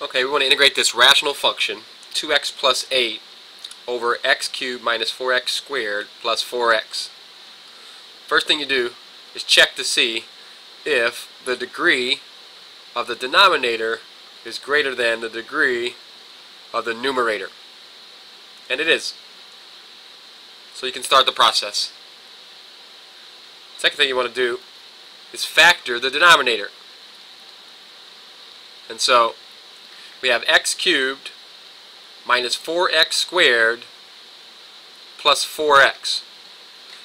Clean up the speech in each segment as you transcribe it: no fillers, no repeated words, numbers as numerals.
Okay, we want to integrate this rational function, 2x plus 8 over x cubed minus 4x squared plus 4x. First thing you do is check to see if the degree of the denominator is greater than the degree of the numerator. And it is. So you can start the process. Second thing you want to do is factor the denominator. And so we have x cubed minus 4x squared plus 4x.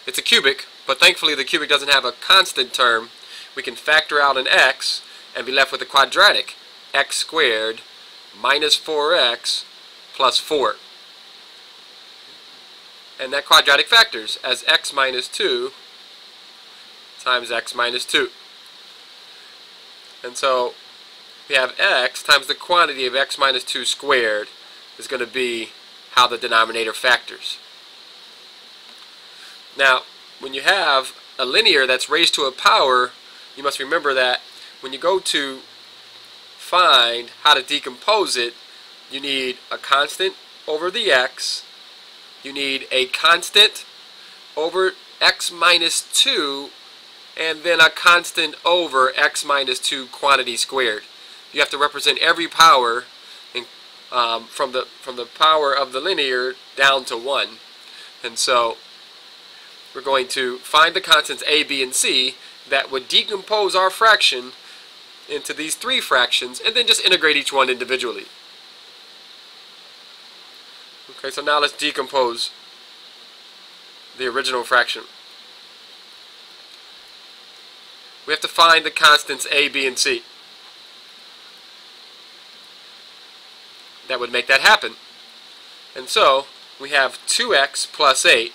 It's a cubic, but thankfully the cubic doesn't have a constant term. We can factor out an x and be left with a quadratic, x squared minus 4x plus 4. And that quadratic factors as x minus 2 times x minus 2. And so we have x times the quantity of x minus 2 squared is going to be how the denominator factors. Now, when you have a linear that's raised to a power, you must remember that when you go to find how to decompose it, you need a constant over the x, you need a constant over x minus 2, and then a constant over x minus 2 quantity squared. You have to represent every power from the power of the linear down to 1. And so we're going to find the constants a, b, and c that would decompose our fraction into these three fractions, and then just integrate each one individually. Okay, so now let's decompose the original fraction. We have to find the constants a, b, and c that would make that happen. And so we have 2x plus 8,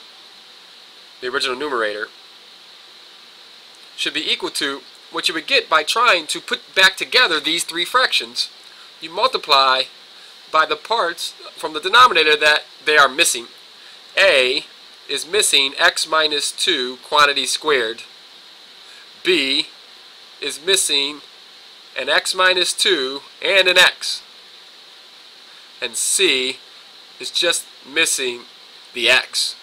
the original numerator, should be equal to what you would get by trying to put back together these three fractions. You multiply by the parts from the denominator that they are missing. A is missing x minus 2 quantity squared. B is missing an x minus 2 and an x. And C is just missing the x.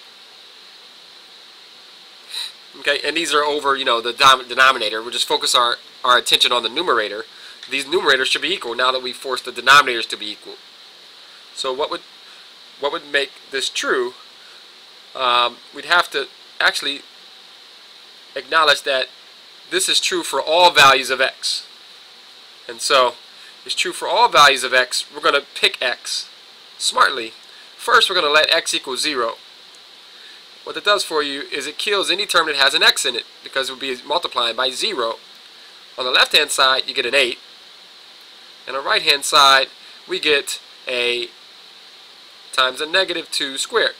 Okay, and these are over, the denominator. We'll just focus our attention on the numerator. These numerators should be equal now that we've forced the denominators to be equal. So what would make this true? We'd have to actually acknowledge that this is true for all values of x. And so it's true for all values of x. We're going to pick x smartly. First, we're going to let x equal 0. What it does for you is it kills any term that has an x in it, because it would be multiplying by 0. On the left hand side you get an 8, and on the right hand side we get a times a negative 2 squared.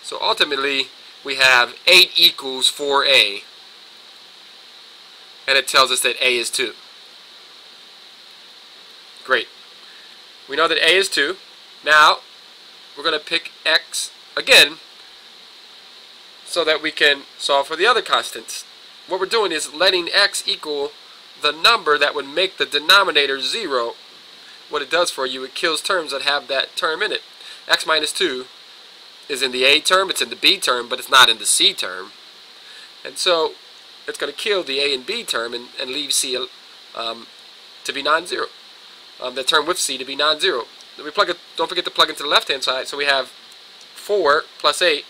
So ultimately we have 8 equals 4a, and it tells us that a is 2. Great. We know that a is 2. Now we're going to pick x again so that we can solve for the other constants. What we're doing is letting x equal the number that would make the denominator 0. What it does for you, it kills terms that have that term in it. X minus 2 is in the a term, it's in the b term, but it's not in the c term. And so it's going to kill the a and b term and leave c to be non-zero. The term with c to be non-zero. Don't forget to plug into the left hand side, so we have 4 plus 8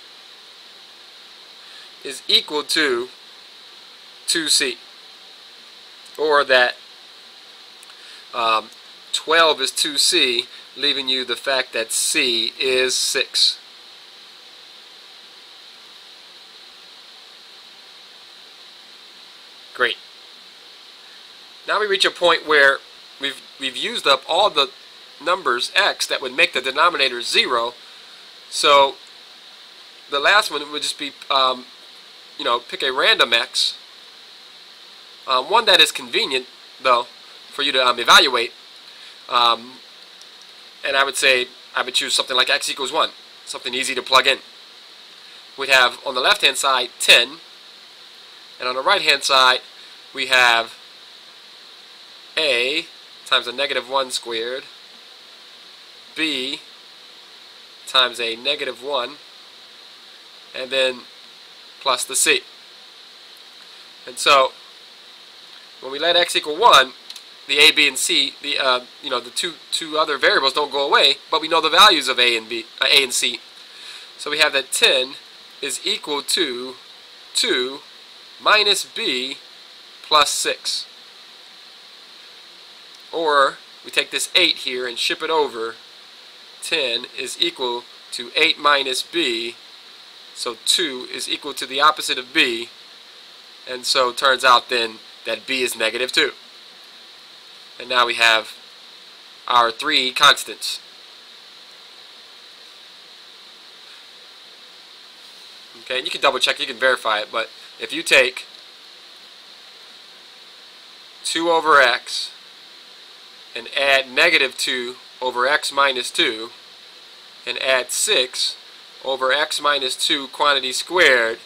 is equal to 2c, or that 12 is 2c, leaving you the fact that c is 6. Great. Now we reach a point where we've used up all the numbers x that would make the denominator 0. So the last one would just be pick a random x, one that is convenient though for you to evaluate, and I would choose something like x equals 1, something easy to plug in. We'd have on the left hand side 10, and on the right hand side we have a times a negative 1 squared b times a negative 1, and then plus the c. And so when we let x equal 1, the a, b, and c, the two other variables don't go away, but we know the values of a and c. So we have that 10 is equal to 2 minus b plus 6. Or we take this 8 here and ship it over. 10 is equal to 8 minus b, so 2 is equal to the opposite of b, and so it turns out then that b is negative 2. And now we have our three constants. Okay, and you can double check, you can verify it, but if you take 2 over x and add negative 2 over x minus 2 and add 6 over x minus 2 quantity squared,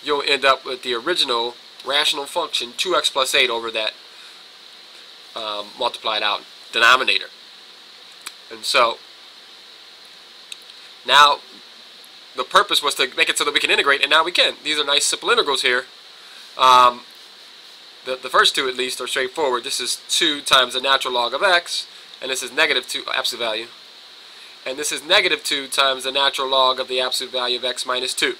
you'll end up with the original rational function 2x plus 8 over that multiplied out denominator. And so now the purpose was to make it so that we can integrate, and now we can. These are nice simple integrals here. The first two at least are straightforward. This is 2 times the natural log of x, and this is negative 2 absolute value. And this is negative 2 times the natural log of the absolute value of x minus 2.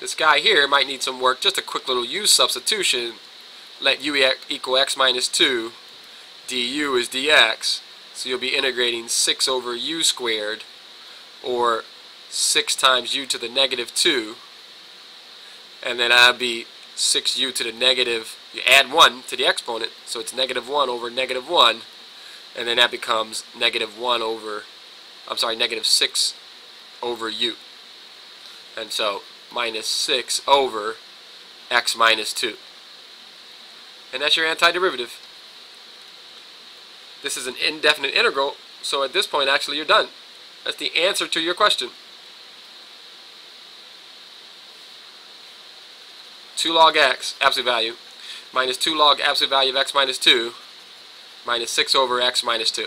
This guy here might need some work, just a quick little u substitution. Let u equal x minus 2, du is dx, so you'll be integrating 6 over u squared, or 6 times u to the negative 2, and then that'll be 6u to the negative, you add 1 to the exponent, so it's negative 1 over negative 1, and then that becomes negative 6 over u. And so minus 6 over x minus 2. And that's your antiderivative. This is an indefinite integral, so at this point actually you're done. That's the answer to your question. 2 log x, absolute value, minus 2 log absolute value of x minus 2, minus 6 over x minus 2.